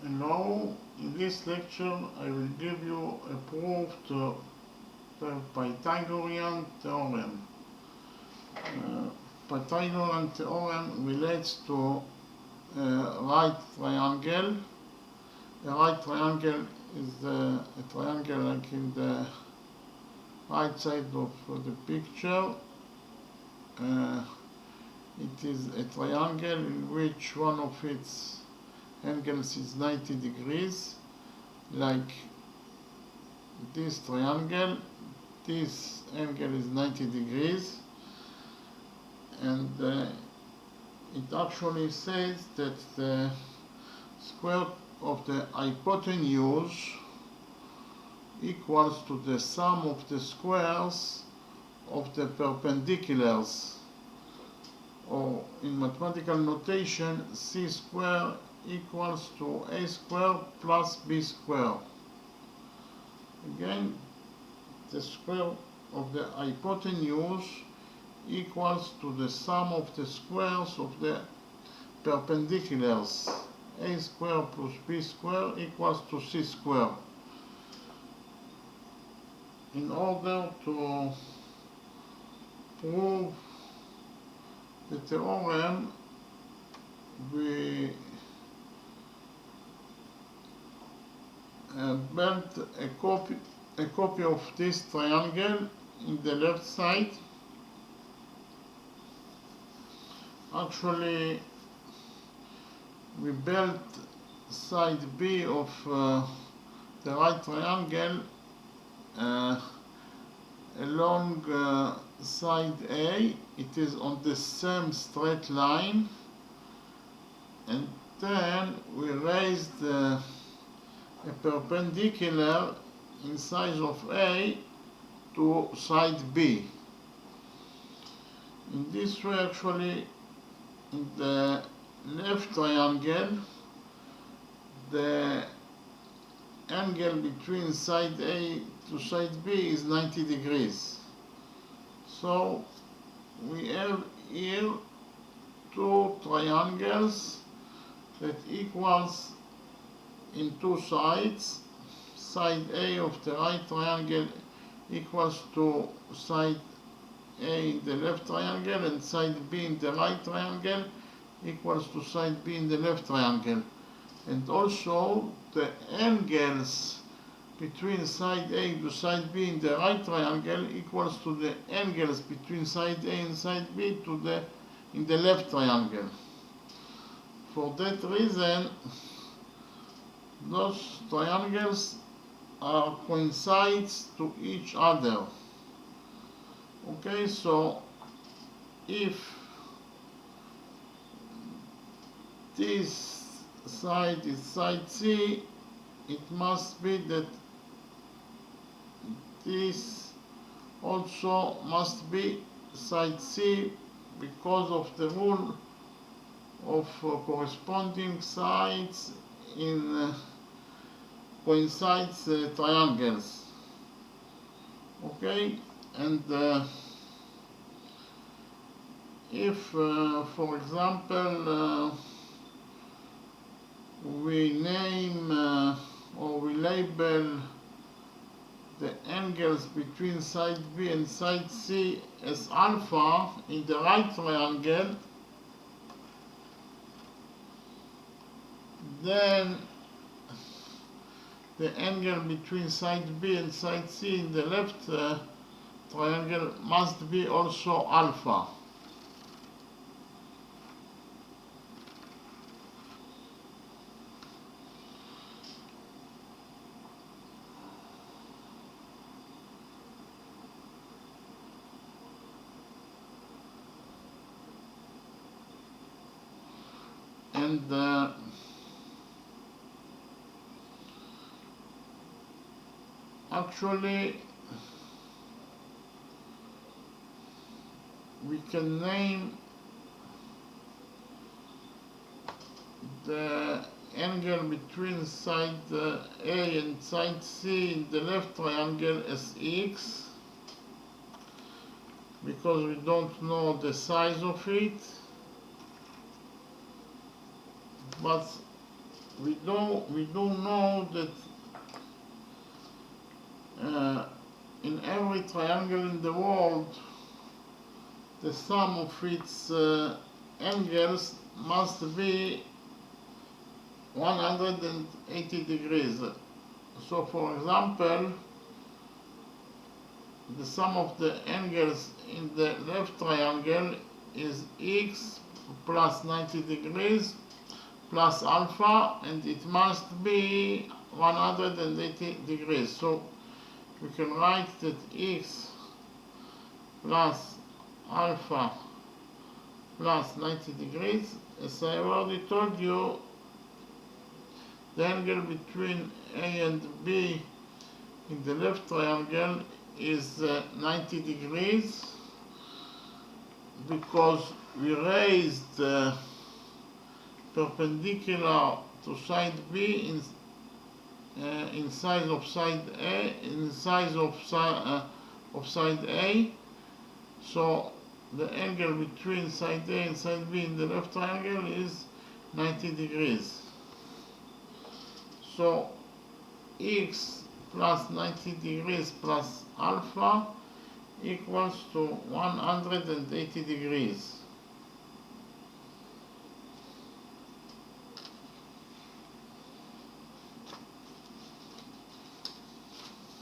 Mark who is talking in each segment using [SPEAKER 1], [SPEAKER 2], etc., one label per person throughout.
[SPEAKER 1] Hello, in this lecture I will give you a proof to the Pythagorean theorem. Pythagorean theorem relates to a right triangle. A right triangle is a triangle like in the right side of the picture. It is a triangle in which one of its angles is 90 degrees, like this triangle. This angle is 90 degrees, and it actually says that the square of the hypotenuse equals to the sum of the squares of the perpendiculars, or in mathematical notation, c square equals to a square plus b square. Again, the square of the hypotenuse equals to the sum of the squares of the perpendiculars. A square plus b square equals to c square. In order to prove the theorem, we built a copy of this triangle in the left side. Actually, we built side B of the right triangle along side A. It is on the same straight line, and then we raised a perpendicular in size of A to side B. In this way, actually, in the left triangle, the angle between side A to side B is 90 degrees. So we have here two triangles that equals in two sides. Side A of the right triangle equals to side A in the left triangle, and side B in the right triangle equals to side B in the left triangle. And also the angles between side A to side B in the right triangle equals to the angles between side A and side B in the left triangle. For that reason, those triangles are coincides to each other. Okay, so if this side is side C, it must be that this also must be side C, because of the rule of corresponding sides in coincides triangles. Okay, and if for example we name or we label the angles between side B and side C as alpha in the right triangle, then the angle between side B and side C in the left triangle must be also alpha. And actually, we can name the angle between side A and side C in the left triangle as x, because we don't know the size of it. But we do know that in every triangle in the world, the sum of its angles must be 180 degrees. So for example, the sum of the angles in the left triangle is x plus 90 degrees plus alpha, and it must be 180 degrees. So we can write that x plus alpha plus 90 degrees. As I already told you, the angle between A and B in the left triangle is 90 degrees, because we raised perpendicular to side B in size of side A, in size of side A. So the angle between side A and side B in the left triangle is 90 degrees. So x plus 90 degrees plus alpha equals to 180 degrees.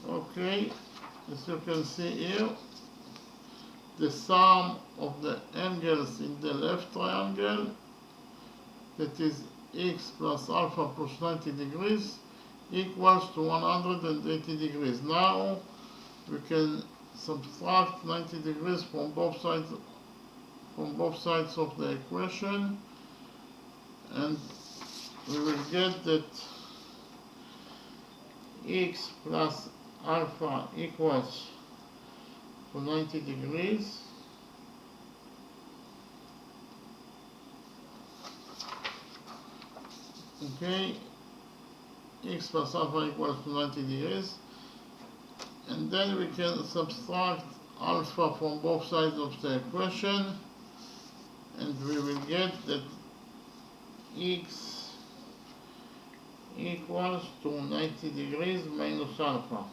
[SPEAKER 1] Okay, as you can see here, the sum of the angles in the left triangle, that is x plus alpha plus 90 degrees, equals to 180 degrees. Now we can subtract 90 degrees from both sides of the equation, and we will get that x plus alpha equals to 90 degrees. Okay, x plus alpha equals to 90 degrees, and then we can subtract alpha from both sides of the equation, and we will get that x equals to 90 degrees minus alpha.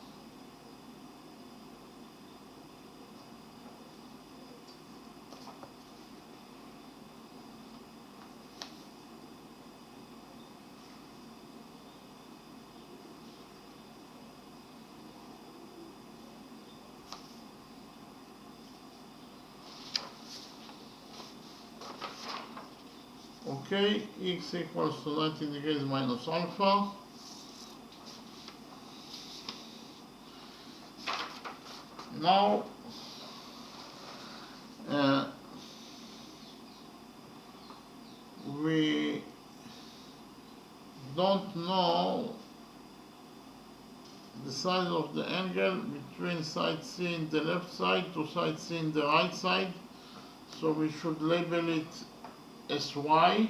[SPEAKER 1] Okay, x equals to 90 degrees minus alpha. Now we don't know the size of the angle between side C in the left side to side C in the right side, so we should label it as y.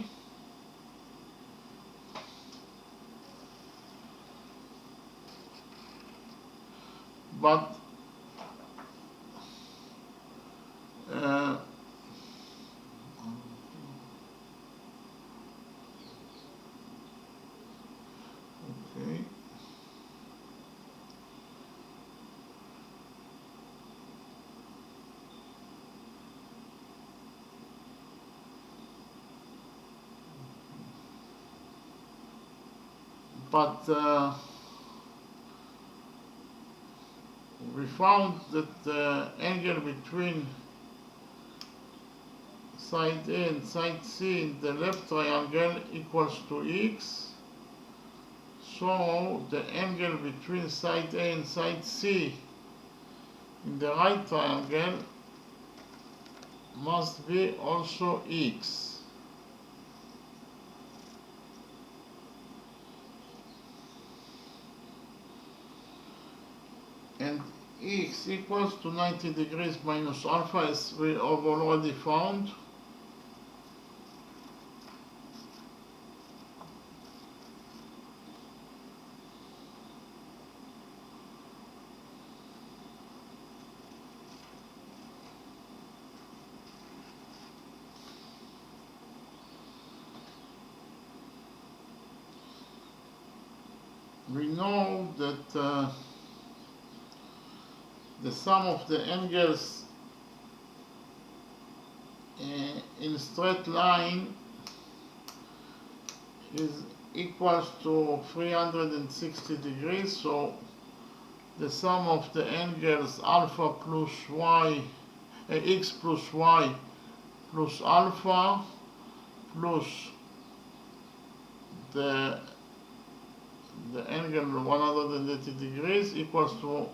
[SPEAKER 1] But okay. But we found that the angle between side A and side C in the left triangle equals to x. So the angle between side A and side C in the right triangle must be also x. And x equals to 90 degrees minus alpha, as we have already found. we know that the sum of the angles in straight line is equals to 360 degrees. So the sum of the angles alpha plus y, x plus y plus alpha plus the angle 180 degrees equals to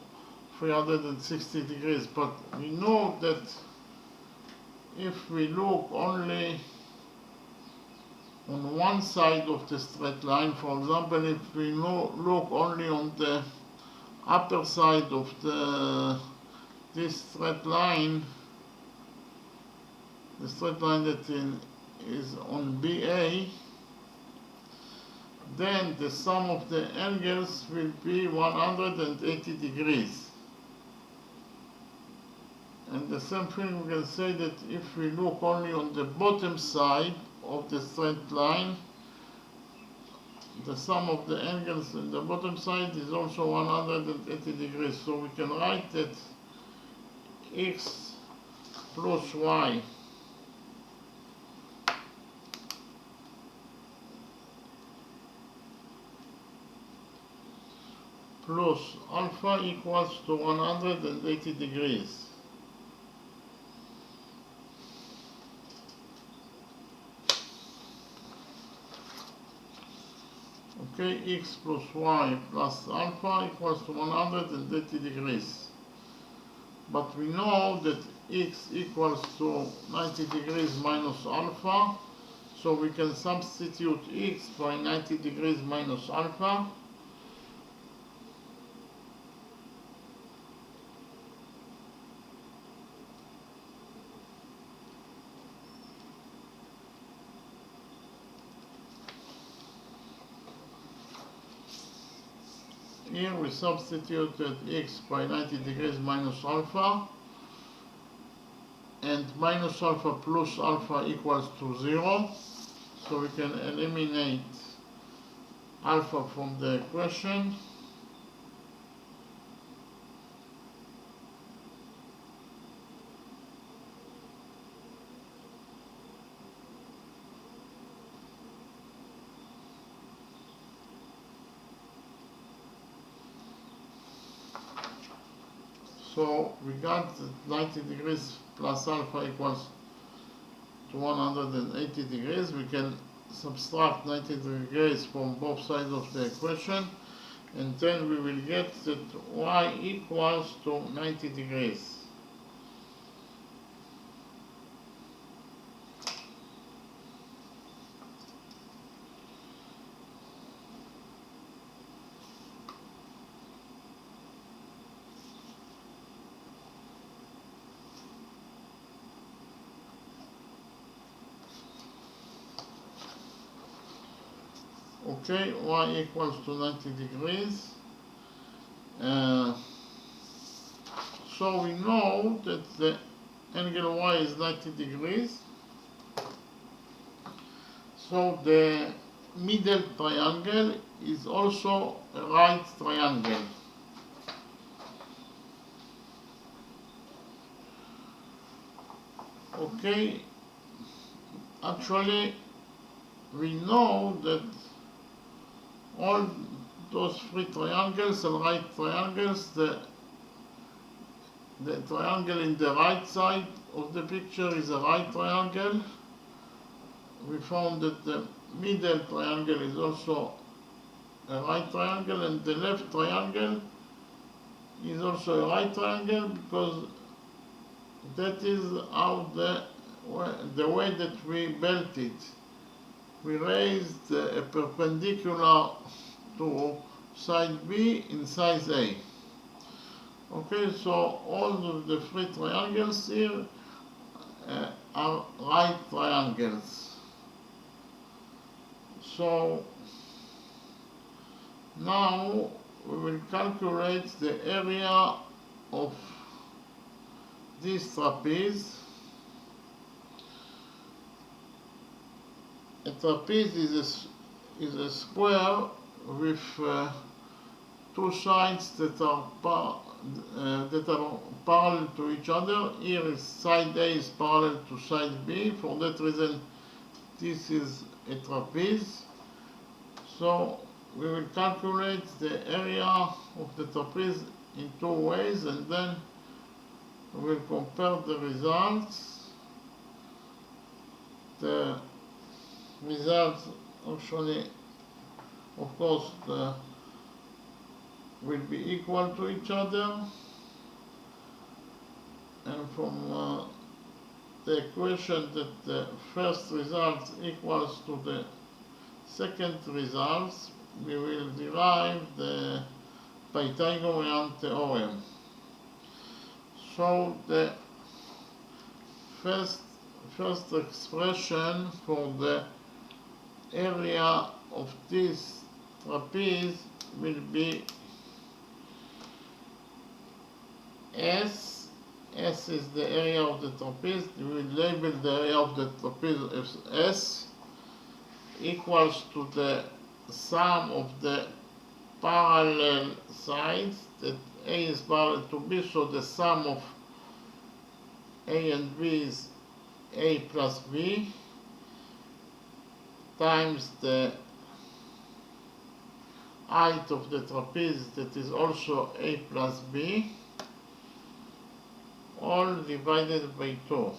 [SPEAKER 1] 360 degrees. But we know that if we look only on one side of the straight line, for example, if we look only on the upper side of this straight line, the straight line that is on BA, then the sum of the angles will be 180 degrees. And the same thing we can say that if we look only on the bottom side of the straight line, the sum of the angles in the bottom side is also 180 degrees. So we can write that x plus y plus alpha equals to 180 degrees. Okay, x plus y plus alpha equals to 180 degrees. But we know that x equals to 90 degrees minus alpha, so we can substitute x by 90 degrees minus alpha. Here we substituted x by 90 degrees minus alpha, and minus alpha plus alpha equals to 0, so we can eliminate alpha from the equation. So we got 90 degrees plus alpha equals to 180 degrees. We can subtract 90 degrees from both sides of the equation, and then we will get that y equals to 90 degrees. Okay, y equals to 90 degrees. So we know that the angle y is 90 degrees. So the middle triangle is also a right triangle. Okay, actually we know that all those three triangles are right triangles. The triangle in the right side of the picture is a right triangle. We found that the middle triangle is also a right triangle, and the left triangle is also a right triangle, because that is how the way that we built it. We raised a perpendicular to side B in size A. Okay, so all of the three triangles here are right triangles. So now we will calculate the area of this trapeze. A trapeze is a square with two sides that are parallel to each other. Here is side A is parallel to side B. For that reason, this is a trapeze. So we will calculate the area of the trapeze in two ways, and then we will compare the results. The results actually, of course, will be equal to each other, and from the equation that the first result equals to the second results, we will derive the Pythagorean theorem. So the first expression for the area of this trapeze will be S. S is the area of the trapeze. We will label the area of the trapeze as S, equals to the sum of the parallel sides, that A is parallel to B, so the sum of A and B is A plus B, times the height of the trapeze, that is also A plus B, all divided by 2.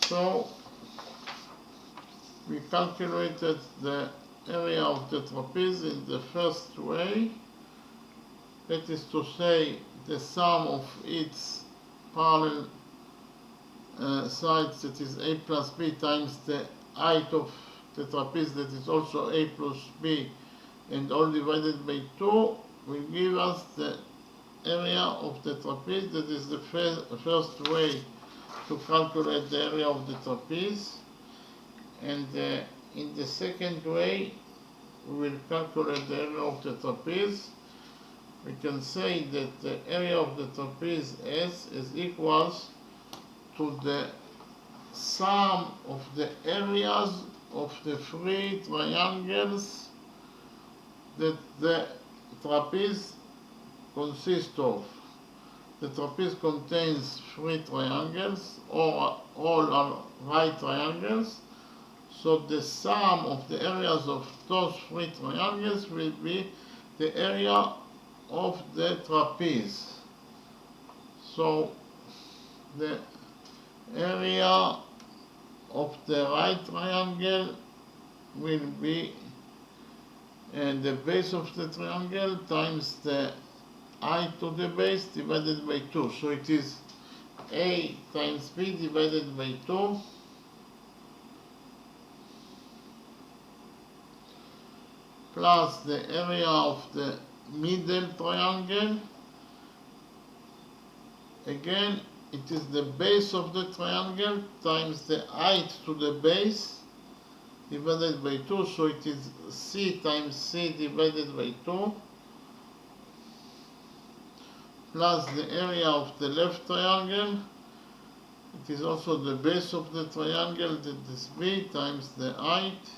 [SPEAKER 1] So we calculated the area of the trapeze in the first way, that is to say, the sum of its parallel sides, that is A plus B, times the height of the trapeze, that is also A plus B, and all divided by 2, will give us the area of the trapeze. That is the first way to calculate the area of the trapeze. And in the second way, we will calculate the area of the trapeze. We can say that the area of the trapeze S is equals to the sum of the areas of the three triangles that the trapeze consists of. The trapeze contains three triangles, all are right triangles, so the sum of the areas of those three triangles will be the area of the trapeze. So the area of the right triangle will be the base of the triangle times the height of the base divided by 2. So it is A times B divided by 2 plus the area of the middle triangle. Again, it is the base of the triangle times the height to the base divided by 2, so it is C times C divided by 2 plus the area of the left triangle. It is also the base of the triangle, that is B, times the height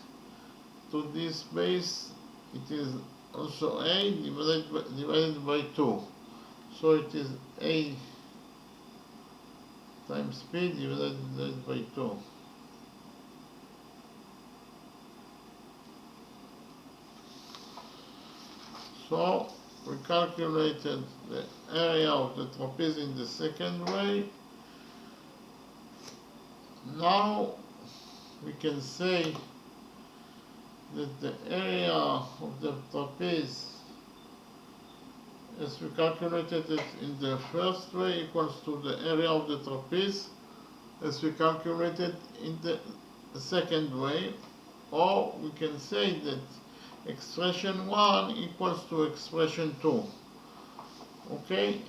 [SPEAKER 1] to this base. It is also A divided by 2. So it is A times B divided by 2. So we calculated the area of the trapeze in the second way. Now we can say that the area of the trapeze, as we calculated it in the first way, equals to the area of the trapeze as we calculated in the second way, or we can say that expression 1 equals to expression 2. Okay?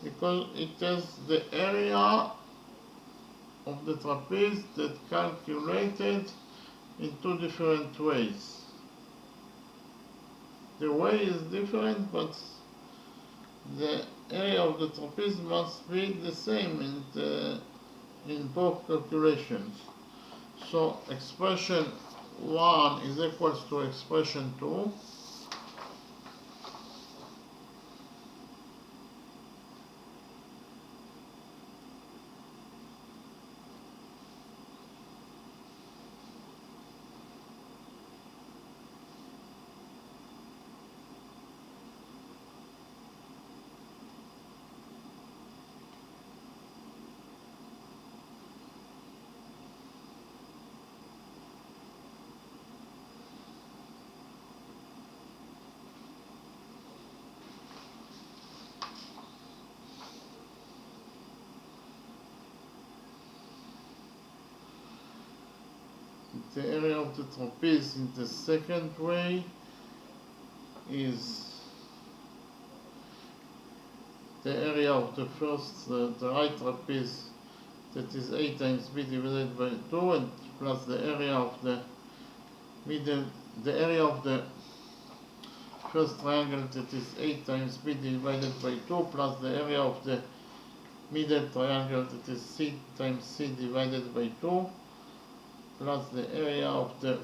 [SPEAKER 1] Because it is the area of the trapeze that calculated in two different ways. the way is different, but the area of the trapeze must be the same in both calculations. So expression 1 is equals to expression 2. The area of the trapeze in the second way is the area of the first, the right trapeze, that is a times b divided by 2, and plus the area of the middle, the area of the first triangle, that is a times b divided by 2, plus the area of the middle triangle, that is c times c divided by 2, plus the area of the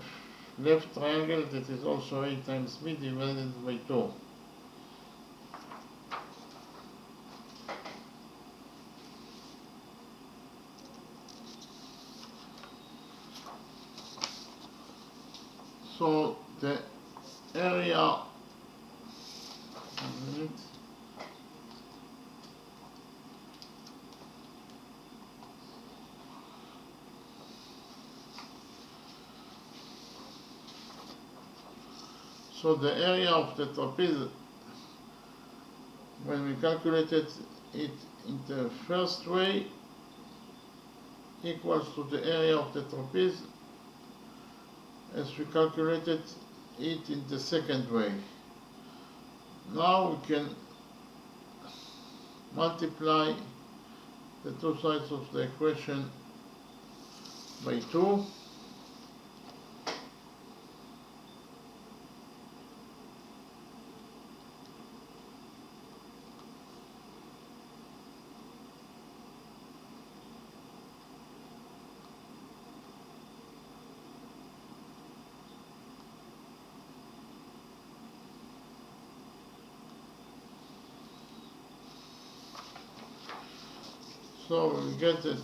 [SPEAKER 1] left triangle, that is also a times b divided by 2. So the area, so the area of the trapeze, when we calculated it in the first way, equals to the area of the trapeze as we calculated it in the second way. Now we can multiply the two sides of the equation by 2. So we get that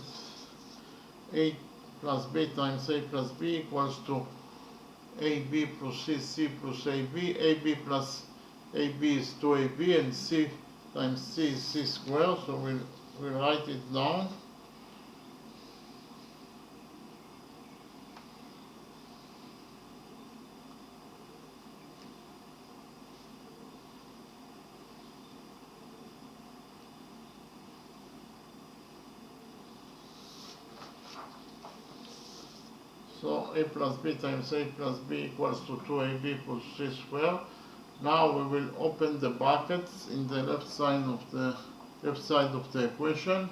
[SPEAKER 1] a plus b times a plus b equals to ab plus c plus ab plus ab is 2ab, and c times c is c squared, so we'll write it down. So a plus b times a plus b equals to 2ab plus c squared. Now we will open the brackets in the left side of the equation.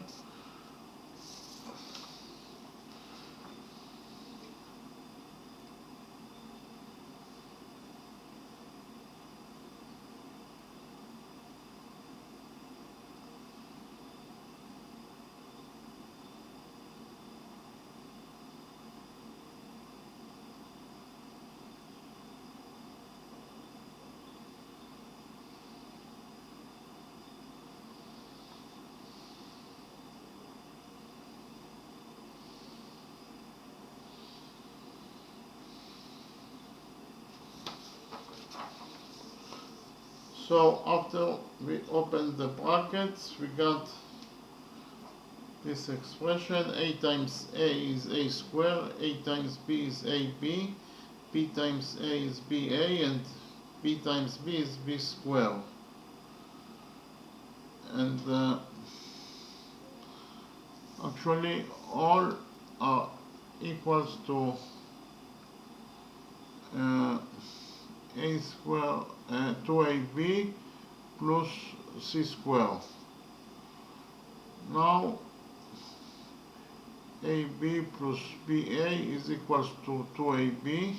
[SPEAKER 1] So after we open the brackets, we got this expression: a times a is a squared, a times b is ab, b times a is ba, and b times b is b squared. And actually all are equals to a squared 2ab plus c squared. Now ab plus ba is equals to 2ab,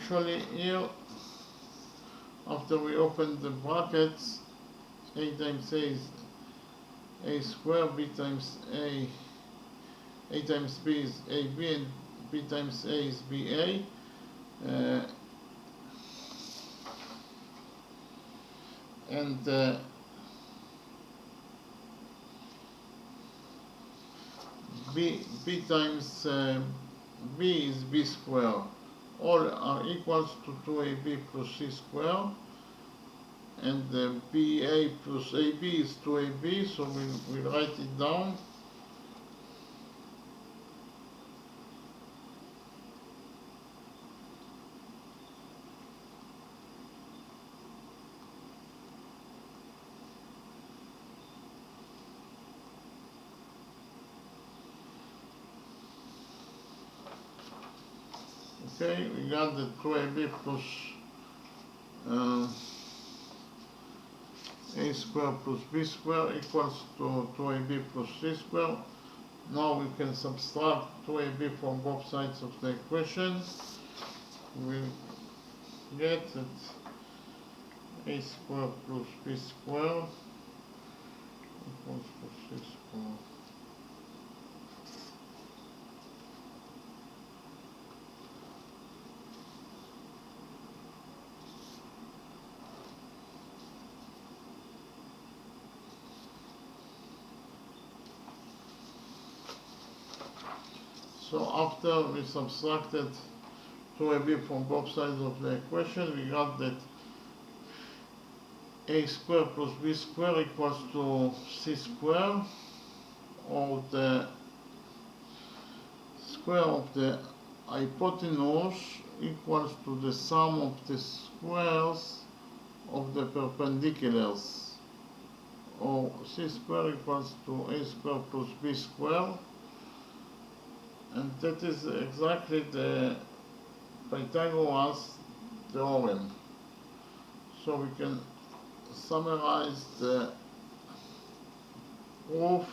[SPEAKER 1] actually here, after we open the brackets, a times a is a squared, b times a times b is ab, and b times a is ba. And b times b is b squared. All are equals to 2ab plus c squared, and ba plus ab is 2ab, so we'll write it down. Okay, we got the 2ab plus a squared plus b squared equals to 2ab plus c squared. Now we can subtract 2ab from both sides of the equation. We get that a squared plus b squared equals to c squared. So after we subtracted 2ab from both sides of the equation, we got that a squared plus b squared equals to c squared, or the square of the hypotenuse equals to the sum of the squares of the perpendiculars, or c squared equals to a squared plus b squared. And that is exactly the Pythagorean theorem. So we can summarize the proof.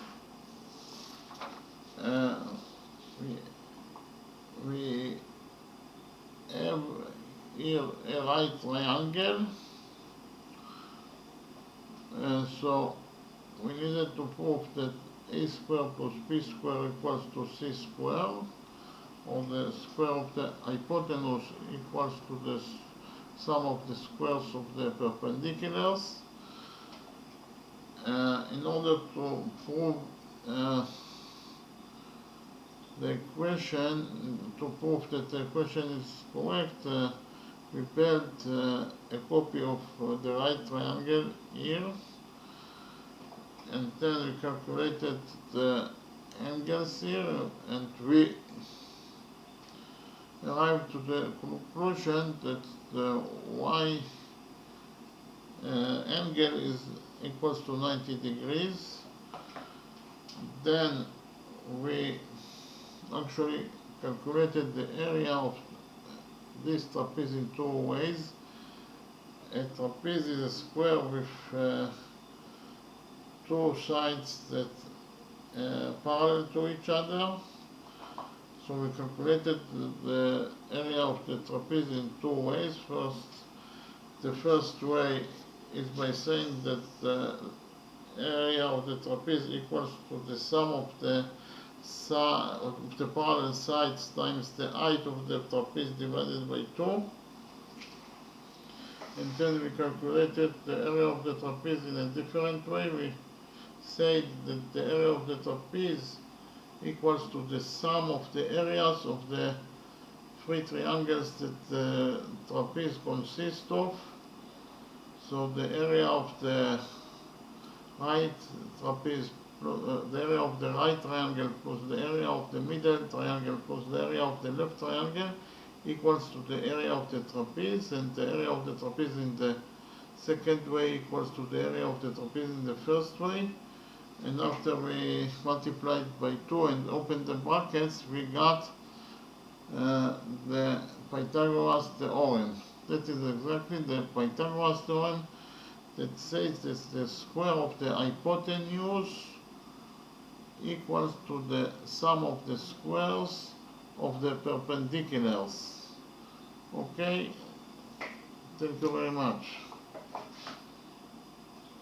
[SPEAKER 1] We have here a right triangle, so we needed to prove that a squared plus b squared equals to c squared, or the square of the hypotenuse equals to the sum of the squares of the perpendiculars. In order to prove the equation, to prove that the equation is correct, we built a copy of the right triangle here, and then we calculated the angles here, and we arrived to the conclusion that the y angle is equals to 90 degrees. Then we actually calculated the area of this trapeze in two ways. A trapeze is a square with two sides that parallel to each other. So we calculated the area of the trapeze in two ways. The first way is by saying that the area of the trapeze equals to the sum of the parallel sides times the height of the trapeze divided by 2. And then we calculated the area of the trapeze in a different way. We said that the area of the trapeze equals to the sum of the areas of the three triangles that the trapeze consists of. So the area of the right trapeze, the area of the right triangle plus the area of the middle triangle plus the area of the left triangle equals to the area of the trapeze, and the area of the trapeze in the second way equals to the area of the trapeze in the first way. And after we multiplied by 2 and opened the brackets, we got the Pythagorean theorem. That is exactly the Pythagorean theorem that says that the square of the hypotenuse equals to the sum of the squares of the perpendiculars. Okay, thank you very much.